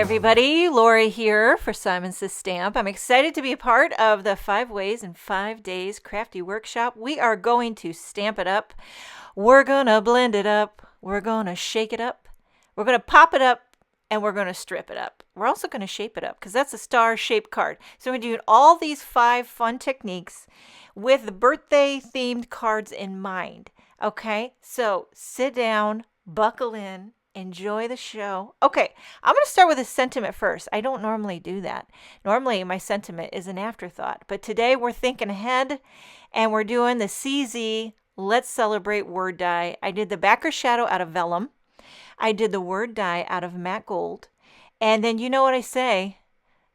everybody, Lori here for Simon Says Stamp. I'm excited to be a part of the 5 Ways in 5 Days Crafty Workshop. We are going to stamp it up. We're going to blend it up. We're going to shake it up. We're going to pop it up. And we're going to strip it up. We're also going to shape it up because that's a star-shaped card. So we're doing all these 5 fun techniques with the birthday-themed cards in mind. Okay, so sit down, buckle in, enjoy the show. Okay, I'm going to start with a sentiment first. I don't normally do that. Normally, my sentiment is an afterthought. But today, we're thinking ahead, and we're doing the CZ Let's Celebrate word die. I did the backer shadow out of vellum. I did the word die out of matte gold. And then you know what I say?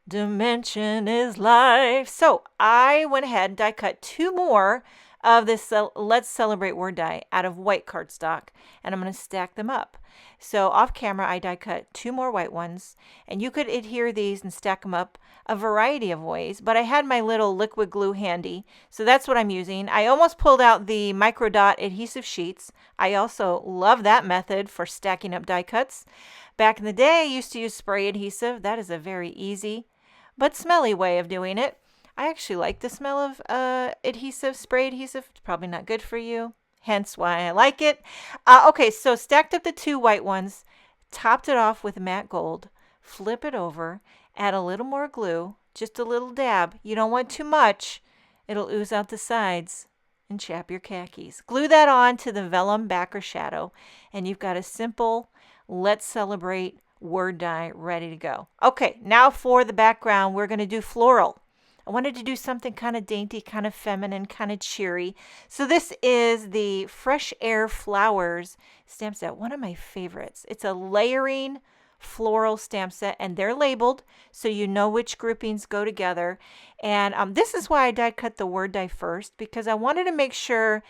Dimension is life. So I went ahead and die cut 2 more of this Let's Celebrate word die out of white cardstock. And I'm going to stack them up. So off camera, I die cut 2 more white ones. And you could adhere these and stack them up a variety of ways. But I had my little liquid glue handy. So that's what I'm using. I almost pulled out the micro dot adhesive sheets. I also love that method for stacking up die cuts. Back in the day, I used to use spray adhesive. That is a very easy but smelly way of doing it. I actually like the smell of adhesive, spray adhesive. It's probably not good for you, hence why I like it. Okay, so stacked up the 2 white ones, topped it off with matte gold, flip it over, add a little more glue, just a little dab. You don't want too much. It'll ooze out the sides and chap your khakis. Glue that on to the vellum backer shadow, and you've got a simple Let's Celebrate word die ready to go. Okay, now for the background, we're going to do floral. I wanted to do something kind of dainty, kind of feminine, kind of cheery. So this is the Fresh Air Flowers stamp set, one of my favorites. It's a layering floral stamp set, and they're labeled so you know which groupings go together. And this is why I die cut the word die first, because I wanted to make sure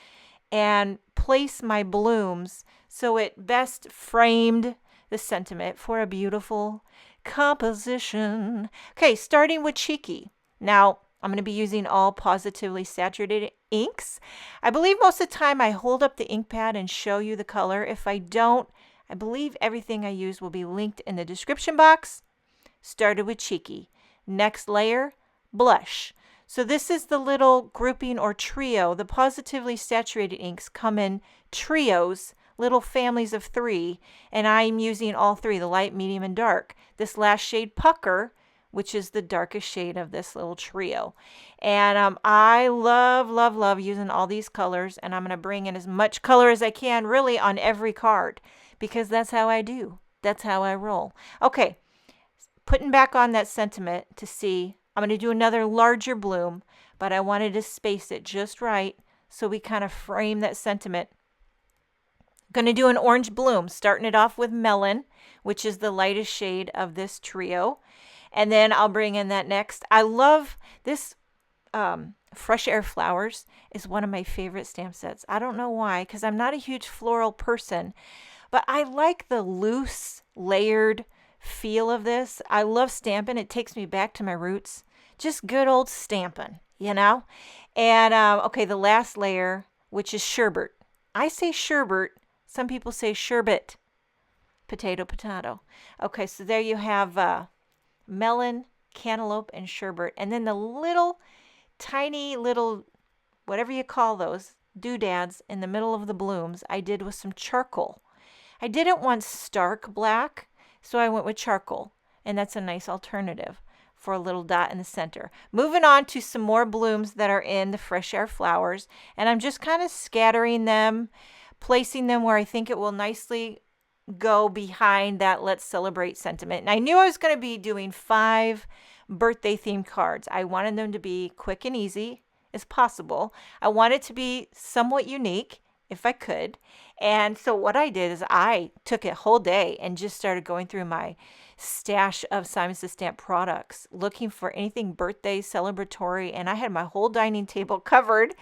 and place my blooms so it best framed the sentiment for a beautiful composition. Okay, starting with Cheeky. Now, I'm going to be using all positively saturated inks. I believe most of the time I hold up the ink pad and show you the color. If I don't, I believe everything I use will be linked in the description box. Started with Cheeky. Next layer, Blush. So this is the little grouping or trio. The positively saturated inks come in trios, little families of 3, and I'm using all 3, the light, medium, and dark. This last shade, Pucker, which is the darkest shade of this little trio. And I love using all these colors, and I'm going to bring in as much color as I can really on every card, because that's how I do. That's how I roll. Okay, putting back on that sentiment to see, I'm going to do another larger bloom, but I wanted to space it just right so we kind of frame that sentiment. Going to do an orange bloom, starting it off with Melon, which is the lightest shade of this trio. And then I'll bring in that next. I love this Fresh Air Flowers is one of my favorite stamp sets. I don't know why, because I'm not a huge floral person, but I like the loose, layered feel of this. I love stamping. It takes me back to my roots. Just good old stamping, you know? And, okay, the last layer, which is Sherbet. I say sherbet. Some people say sherbet. Potato, potato. Okay, so there you have melon, cantaloupe, and sherbet. And then the little, tiny little, whatever you call those, doodads in the middle of the blooms, I did with some charcoal. I didn't want stark black, so I went with charcoal. And that's a nice alternative for a little dot in the center. Moving on to some more blooms that are in the Fresh Air Flowers. And I'm just kind of scattering them, placing them where I think it will nicely go behind that Let's Celebrate sentiment. And I knew I was going to be doing 5 birthday themed cards. I wanted them to be quick and easy as possible. I wanted to be somewhat unique if I could. And so what I did is I took a whole day and just started going through my stash of Simon Says Stamp products, looking for anything birthday celebratory, and I had my whole dining table covered.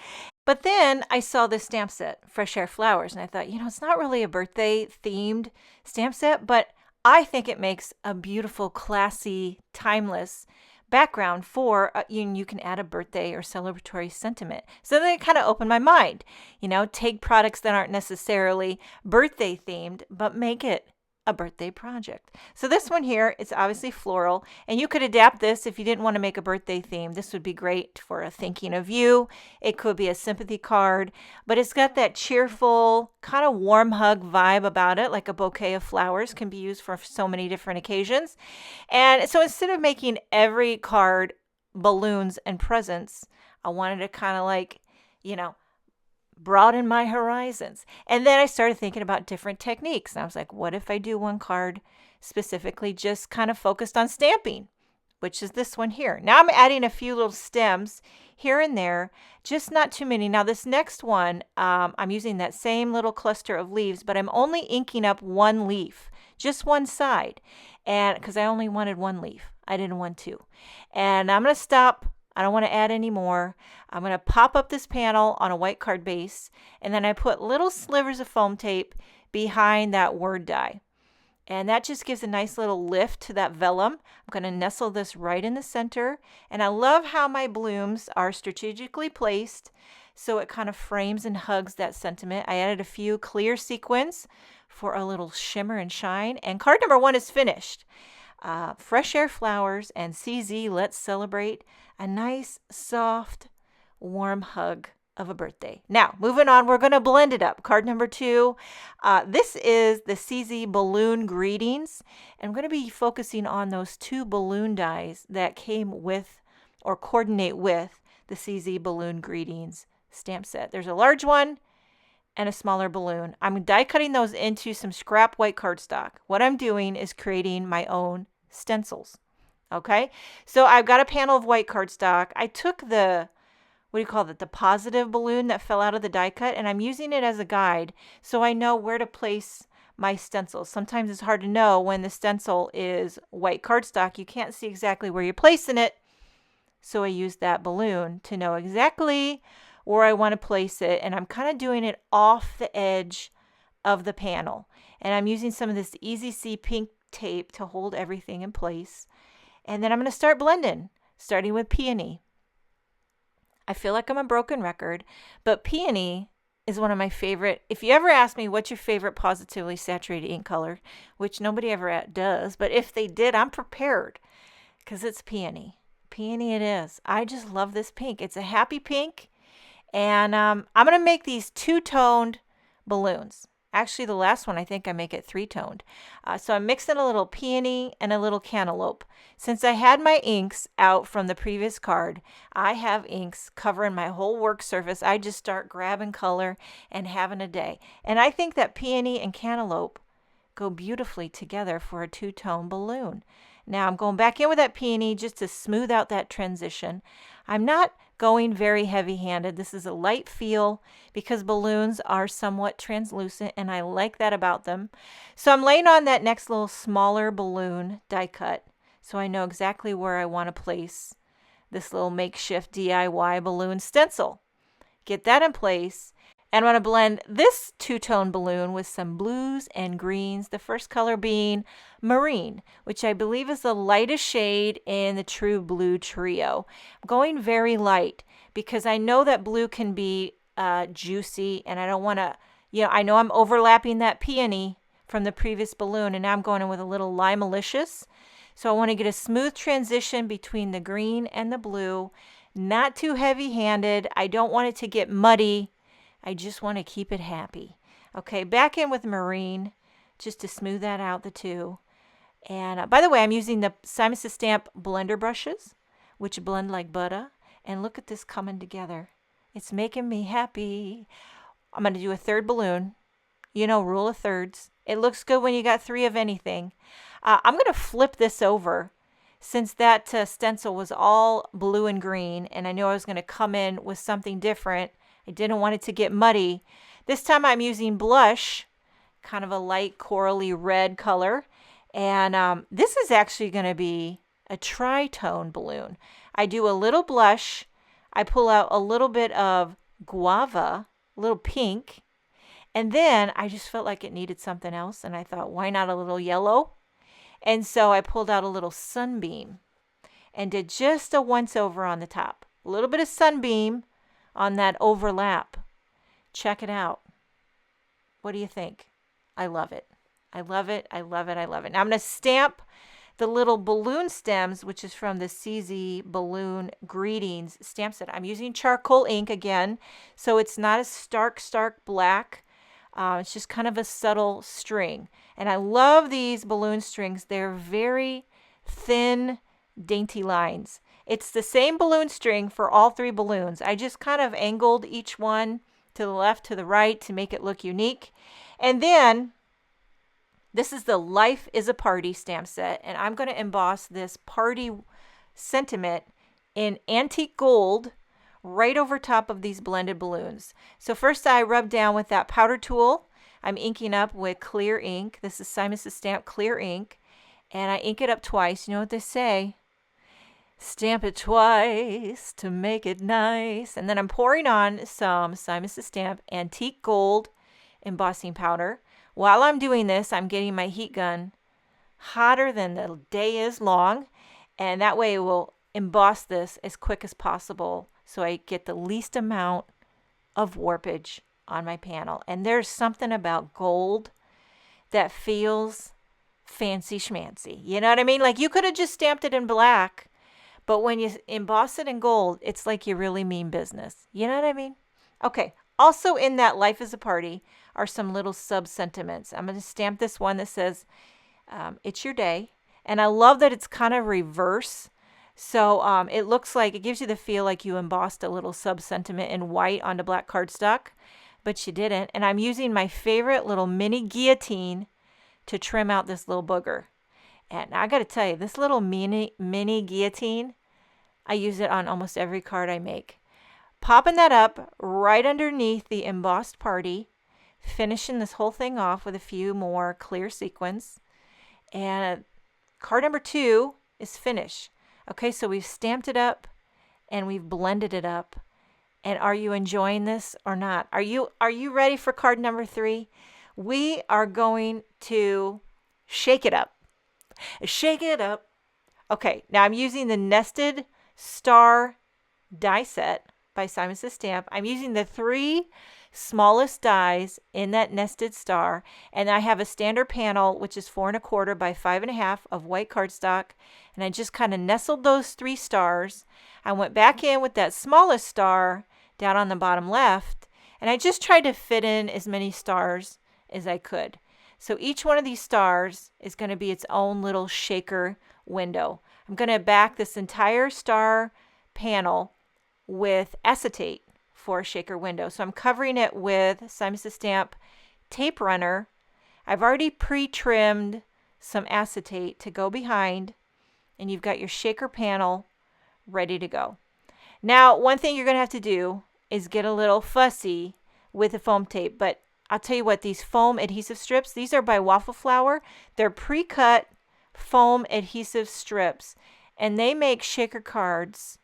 But then I saw this stamp set, Fresh Air Flowers, and I thought, it's not really a birthday themed stamp set, but I think it makes a beautiful, classy, timeless background for, you can add a birthday or celebratory sentiment. So then it kind of opened my mind, take products that aren't necessarily birthday themed, but make it a birthday project. So this one here, it's obviously floral, and you could adapt this if you didn't want to make a birthday theme. This would be great for a thinking of you. It could be a sympathy card, but it's got that cheerful, kind of warm hug vibe about it, like a bouquet of flowers can be used for so many different occasions. And so instead of making every card balloons and presents, I wanted to kind of like, broaden my horizons. And then I started thinking about different techniques. And I was like, what if I do one card specifically just kind of focused on stamping, which is this one here. Now I'm adding a few little stems here and there, just not too many. Now this next one, I'm using that same little cluster of leaves, but I'm only inking up one leaf, just one side. And because I only wanted one leaf, I didn't want two. And I'm going to stop. I don't want to add any more. I'm going to pop up this panel on a white card base, and then I put little slivers of foam tape behind that word die. And that just gives a nice little lift to that vellum. I'm going to nestle this right in the center. And I love how my blooms are strategically placed so it kind of frames and hugs that sentiment. I added a few clear sequins for a little shimmer and shine. And card number 1 is finished. Fresh Air Flowers and CZ Let's Celebrate. A nice, soft, warm hug of a birthday. Now, moving on, we're going to blend it up. Card number 2. This is the CZ Balloon Greetings. And I'm going to be focusing on those 2 balloon dies that came with or coordinate with the CZ Balloon Greetings stamp set. There's a large one and a smaller balloon. I'm die cutting those into some scrap white cardstock. What I'm doing is creating my own stencils. Okay, so I've got a panel of white cardstock. I took the, the positive balloon that fell out of the die cut, and I'm using it as a guide so I know where to place my stencils. Sometimes it's hard to know when the stencil is white cardstock. You can't see exactly where you're placing it. So I use that balloon to know exactly where I want to place it, and I'm kind of doing it off the edge of the panel. And I'm using some of this Easy See pink tape to hold everything in place. And then I'm going to start blending, starting with Peony. I feel like I'm a broken record, but Peony is one of my favorite. If you ever ask me what's your favorite positively saturated ink color, which nobody ever does, but if they did, I'm prepared because it's Peony. Peony it is. I just love this pink. It's a happy pink. And I'm going to make these 2-toned balloons. Actually, the last one, I think I make it 3-toned. So I'm mixing a little peony and a little cantaloupe. Since I had my inks out from the previous card, I have inks covering my whole work surface. I just start grabbing color and having a day. And I think that peony and cantaloupe go beautifully together for a 2-tone balloon. Now I'm going back in with that peony just to smooth out that transition. I'm not going very heavy-handed. This is a light feel because balloons are somewhat translucent, and I like that about them. So I'm laying on that next little smaller balloon die cut so I know exactly where I want to place this little makeshift DIY balloon stencil. Get that in place. And I'm going to blend this 2-tone balloon with some blues and greens, the first color being Marine, which I believe is the lightest shade in the True Blue trio. I'm going very light because I know that blue can be juicy, and I don't want to, I know I'm overlapping that peony from the previous balloon, and now I'm going in with a little Limalicious. So I want to get a smooth transition between the green and the blue, not too heavy-handed. I don't want it to get muddy. I just want to keep it happy. Okay, back in with Marine just to smooth that out, the two. And by the way, I'm using the Simon Says Stamp blender brushes, which blend like butter. And look at this coming together. It's making me happy. I'm going to do a 3rd balloon. Rule of thirds. It looks good when you got 3 of anything. I'm going to flip this over since that stencil was all blue and green, and I knew I was going to come in with something different. I didn't want it to get muddy. This time I'm using blush, kind of a light corally red color. And this is actually going to be a tritone balloon. I do a little blush. I pull out a little bit of guava, a little pink. And then I just felt like it needed something else. And I thought, why not a little yellow? And so I pulled out a little sunbeam and did just a once over on the top. A little bit of sunbeam on that overlap. Check it out. What do you think? I love it. I love it. I love it. I love it. Now I'm going to stamp the little balloon stems, which is from the CZ Balloon Greetings stamp set. I'm using charcoal ink again, so it's not a stark black. It's just kind of a subtle string. And I love these balloon strings. They're very thin, dainty lines. It's the same balloon string for all three balloons. I just kind of angled each one to the left, to the right to make it look unique. And then this is the Life is a Party stamp set, and I'm going to emboss this party sentiment in antique gold right over top of these blended balloons. So first I rub down with that powder tool. I'm inking up with clear ink. This is Simon Says Stamp clear ink, and I ink it up twice. You know what they say? Stamp it twice to make it nice. And then I'm pouring on some Simon Says Stamp antique gold embossing powder. While I'm doing this, I'm getting my heat gun hotter than the day is long, and that way it will emboss this as quick as possible so I get the least amount of warpage on my panel. And there's something about gold that feels fancy schmancy. You know what I mean? Like you could have just stamped it in black, but when you emboss it in gold, it's like you really mean business. You know what I mean? Okay. Also in that Life is a Party are some little sub-sentiments. I'm going to stamp this one that says, it's your day. And I love that it's kind of reverse. So it looks like, it gives you the feel like you embossed a little sub-sentiment in white onto black cardstock, but you didn't. And I'm using my favorite little mini guillotine to trim out this little booger. And I got to tell you, this little mini guillotine, I use it on almost every card I make. Popping that up right underneath the embossed party, finishing this whole thing off with a few more clear sequins. And card number 2 is finished. Okay, so we've stamped it up and we've blended it up. And are you enjoying this or not? Are you ready for card number 3? We are going to shake it up. Shake it up. Okay, now I'm using the Nested Star die set by Simon Says Stamp. I'm using the 3 smallest dies in that nested star, and I have a standard panel which is 4 1/4 by 5 1/2 of white cardstock, and I just kind of nestled those 3 stars. I went back in with that smallest star down on the bottom left, and I just tried to fit in as many stars as I could. So each one of these stars is going to be its own little shaker window. I'm going to back this entire star panel with acetate for a shaker window. So I'm covering it with Simon Says Stamp tape runner. I've already pre-trimmed some acetate to go behind, and you've got your shaker panel ready to go. Now, one thing you're going to have to do is get a little fussy with the foam tape, but I'll tell you what, these foam adhesive strips, these are by Waffle Flower. They're pre-cut foam adhesive strips, and they make shaker cards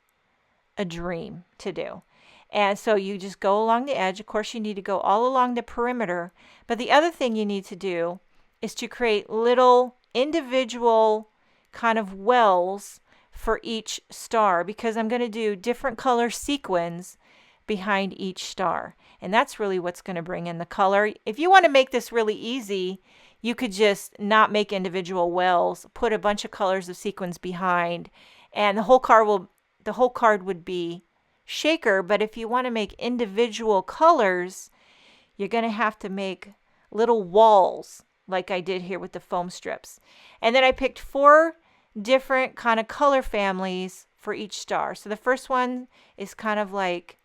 a dream to do. And so you just go along the edge. Of course, you need to go all along the perimeter. But the other thing you need to do is to create little individual kind of wells for each star, because I'm going to do different color sequins behind each star. And that's really what's going to bring in the color. If you want to make this really easy, you could just not make individual wells, put a bunch of colors of sequins behind, and the whole card would be shaker. But if you want to make individual colors, you're going to have to make little walls like I did here with the foam strips. And then I picked 4 different kind of color families for each star. So the first one is kind of like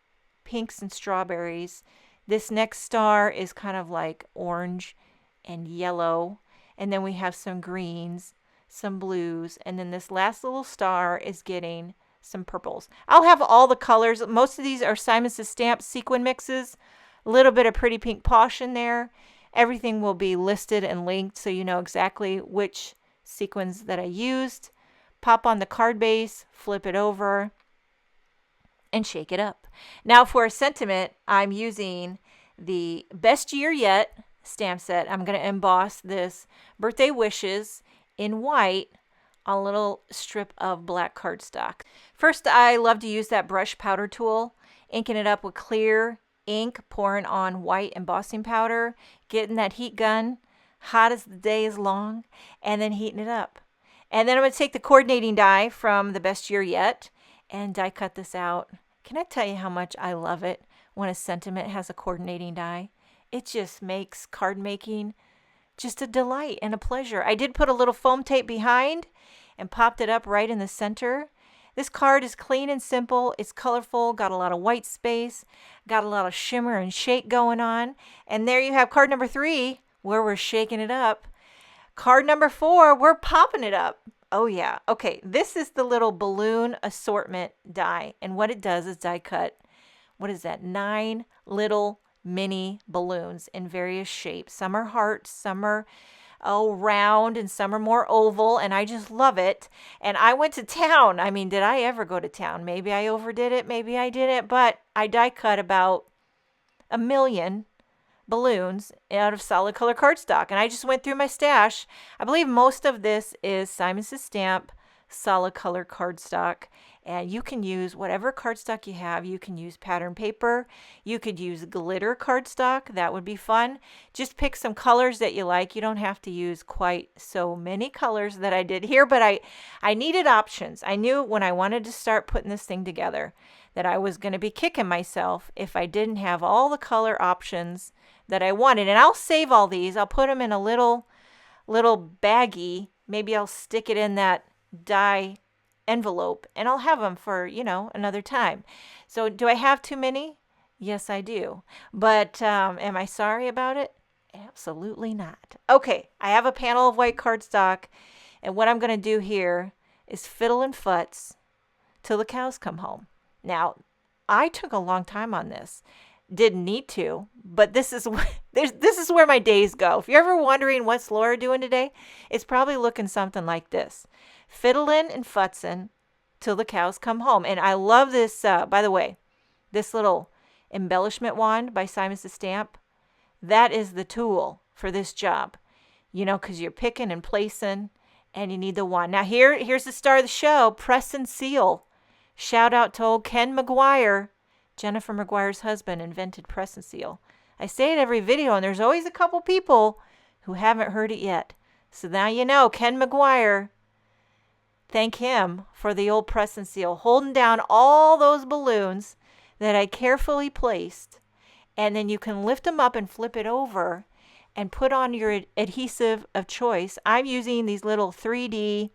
pinks and strawberries. This next star is kind of like orange and yellow. And then we have some greens, some blues, and then this last little star is getting some purples. I'll have all the colors. Most of these are Simon Says Stamp sequin mixes. A little bit of Pretty Pink Posh in there. Everything will be listed and linked so you know exactly which sequins that I used. Pop on the card base, flip it over, and shake it up. Now for a sentiment, I'm using the Best Year Yet stamp set. I'm going to emboss this Birthday Wishes in white on a little strip of black cardstock. First, I love to use that brush powder tool, inking it up with clear ink, pouring on white embossing powder, getting that heat gun hot as the day is long, and then heating it up. And then I'm going to take the coordinating die from the Best Year Yet and die cut this out. Can I tell you how much I love it when a sentiment has a coordinating die? It just makes card making just a delight and a pleasure. I did put a little foam tape behind and popped it up right in the center. This card is clean and simple. It's colorful, got a lot of white space, got a lot of shimmer and shake going on. And there you have card number 3, where we're shaking it up. Card number 4, we're popping it up. Oh yeah. Okay, this is the little balloon assortment die. And what it does is die cut, what is that, 9 little mini balloons in various shapes. Some are hearts, some are round, and some are more oval, and I just love it. And I went to town. I mean, did I ever go to town? Maybe I overdid it, maybe I didn't, but I die cut about 1 million balloons out of solid color cardstock. And I just went through my stash. I believe most of this is Simon Says Stamp solid color cardstock. And you can use whatever cardstock you have. You can use pattern paper. You could use glitter cardstock. That would be fun. Just pick some colors that you like. You don't have to use quite so many colors that I did here, but I needed options. I knew when I wanted to start putting this thing together that I was going to be kicking myself if I didn't have all the color options that I wanted. And I'll save all these. I'll put them in a little baggie. Maybe I'll stick it in that die envelope, and I'll have them for, another time. So do I have too many? Yes, I do. But am I sorry about it? Absolutely not. Okay, I have a panel of white cardstock, and what I'm going to do here is fiddle and futz till the cows come home. Now, I took a long time on this. Didn't need to, but this is where my days go. If you're ever wondering what's Laura doing today, it's probably looking something like this. Fiddling and futzing till the cows come home. And I love this, by the way, this little embellishment wand by Simon Says Stamp. That is the tool for this job, because you're picking and placing and you need the wand. Now here's the star of the show, press and seal. Shout out to old Ken McGuire. Jennifer McGuire's husband invented press and seal. I say it every video, and there's always a couple people who haven't heard it yet. So now you know, Ken McGuire. Thank him for the old press and seal, holding down all those balloons that I carefully placed. And then you can lift them up and flip it over and put on your adhesive of choice. I'm using these little 3D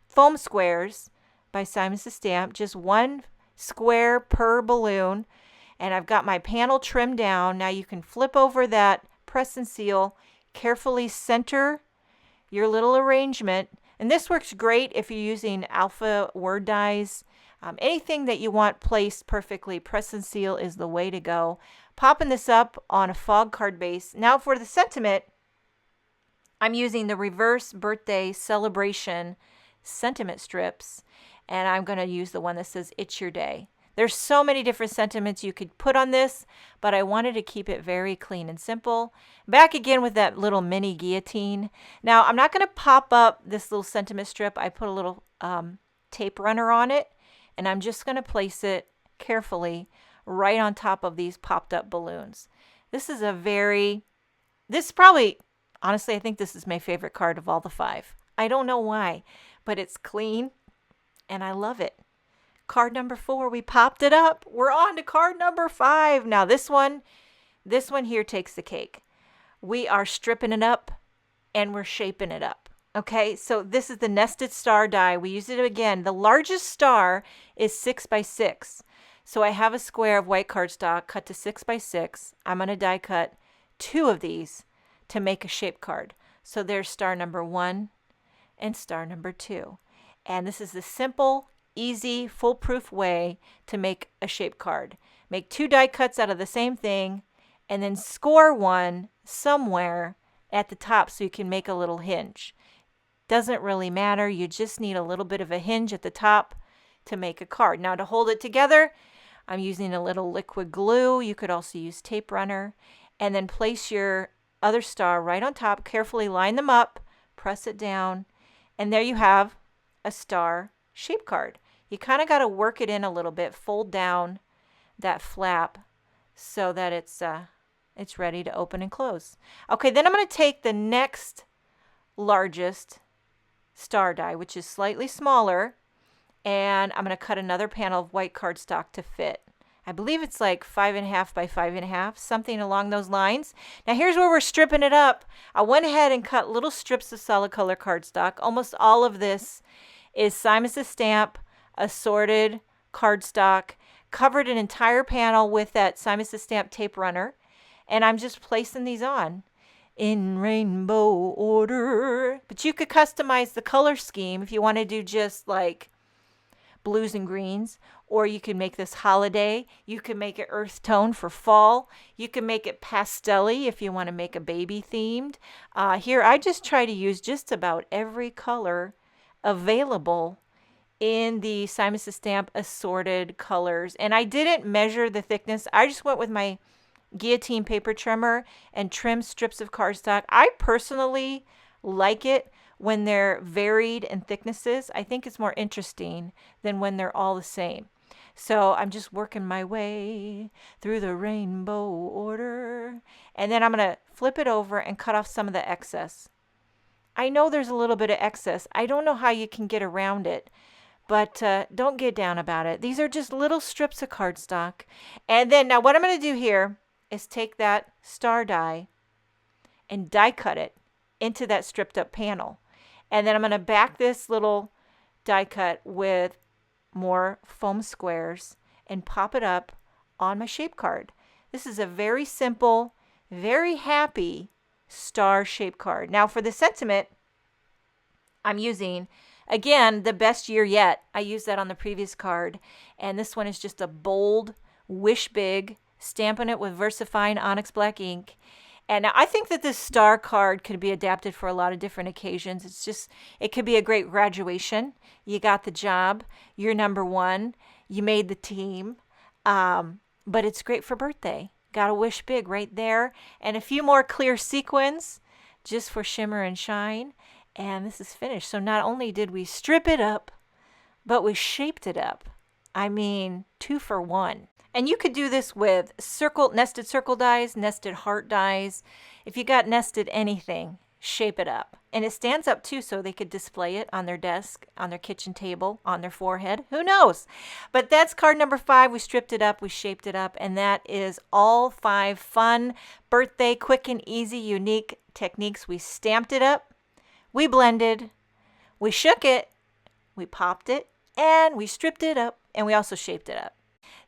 foam squares by Simon Says Stamp, just 1 square per balloon. And I've got my panel trimmed down. Now you can flip over that press and seal, carefully center your little arrangement. And this works great if you're using alpha word dies. Anything that you want placed perfectly, press and seal is the way to go. Popping this up on a fog card base. Now for the sentiment, I'm using the reverse birthday celebration sentiment strips. And I'm going to use the one that says, "It's your day." There's so many different sentiments you could put on this, but I wanted to keep it very clean and simple. Back again with that little mini guillotine. Now, I'm not going to pop up this little sentiment strip. I put a little tape runner on it, and I'm just going to place it carefully right on top of these popped up balloons. This is probably, honestly, I think this is my favorite card of all the 5. I don't know why, but it's clean, and I love it. Card number 4, we popped it up. We're on to card number 5. Now this one here takes the cake. We are stripping it up and we're shaping it up. Okay, so this is the nested star die. We use it again. The largest star is 6 by 6. So I have a square of white cardstock cut to 6 by 6. I'm going to die cut 2 of these to make a shape card. So there's star number 1 and star number 2. And this is the simple, easy, foolproof way to make a shape card. Make 2 die cuts out of the same thing and then score one somewhere at the top so you can make a little hinge. Doesn't really matter. You just need a little bit of a hinge at the top to make a card. Now to hold it together, I'm using a little liquid glue. You could also use tape runner. And then place your other star right on top. Carefully line them up. Press it down. And there you have a star shape card. You kind of got to work it in a little bit. Fold down that flap so that it's it's ready to open and close. Okay, then I'm going to take the next largest star die, which is slightly smaller, and I'm going to cut another panel of white cardstock to fit. I believe it's like 5.5 by 5.5, something along those lines. Now here's where we're stripping it up. I went ahead and cut little strips of solid color cardstock. Almost all of this is Simon Says Stamp assorted cardstock. Covered an entire panel with that Simon Says Stamp tape runner, and I'm just placing these on in rainbow order. But you could customize the color scheme if you want to do just like blues and greens, or you can make this holiday. You can make it earth tone for fall. You can make it pastel-y if you want to make a baby themed. Here I just try to use just about every color available in the Simon Says Stamp assorted colors. And I didn't measure the thickness. I just went with my guillotine paper trimmer and trimmed strips of cardstock. I personally like it when they're varied in thicknesses. I think it's more interesting than when they're all the same. So I'm just working my way through the rainbow order. And then I'm going to flip it over and cut off some of the excess. I know there's a little bit of excess. I don't know how you can get around it, but don't get down about it. These are just little strips of cardstock. And then now what I'm going to do here is take that star die and die cut it into that stripped up panel. And then I'm going to back this little die cut with more foam squares and pop it up on my shape card. This is a very simple, very happy star shape card. Now for the sentiment, I'm using, again, the best year yet. I used that on the previous card. And this one is just a bold, wish big, stamping it with VersaFine Onyx Black ink. And now I think that this star card could be adapted for a lot of different occasions. It's just, it could be a great graduation. You got the job. You're number one. You made the team. But it's great for birthday. Got a wish big right there. And a few more clear sequins just for shimmer and shine. And this is finished. So not only did we strip it up, but we shaped it up. I mean, 2 for 1. And you could do this with nested circle dies, nested heart dies. If you got nested anything, shape it up. And it stands up too, so they could display it on their desk, on their kitchen table, on their forehead. Who knows? But that's card number 5. We stripped it up, we shaped it up, and that is all 5 fun, birthday, quick and easy, unique techniques. We stamped it up, we blended, we shook it, we popped it, and we stripped it up, and we also shaped it up.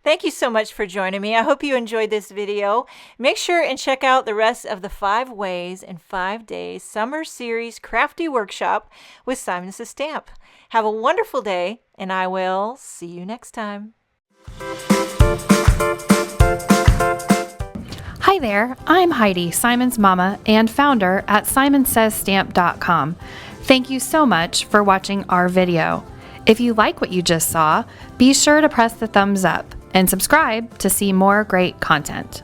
Thank you so much for joining me. I hope you enjoyed this video. Make sure and check out the rest of the 5 Ways in 5 Days Summer Series Crafty Workshop with Simon Says Stamp. Have a wonderful day, and I will see you next time. Hi there, I'm Heidi, Simon's mama and founder at simonsaysstamp.com. Thank you so much for watching our video. If you like what you just saw, be sure to press the thumbs up and subscribe to see more great content.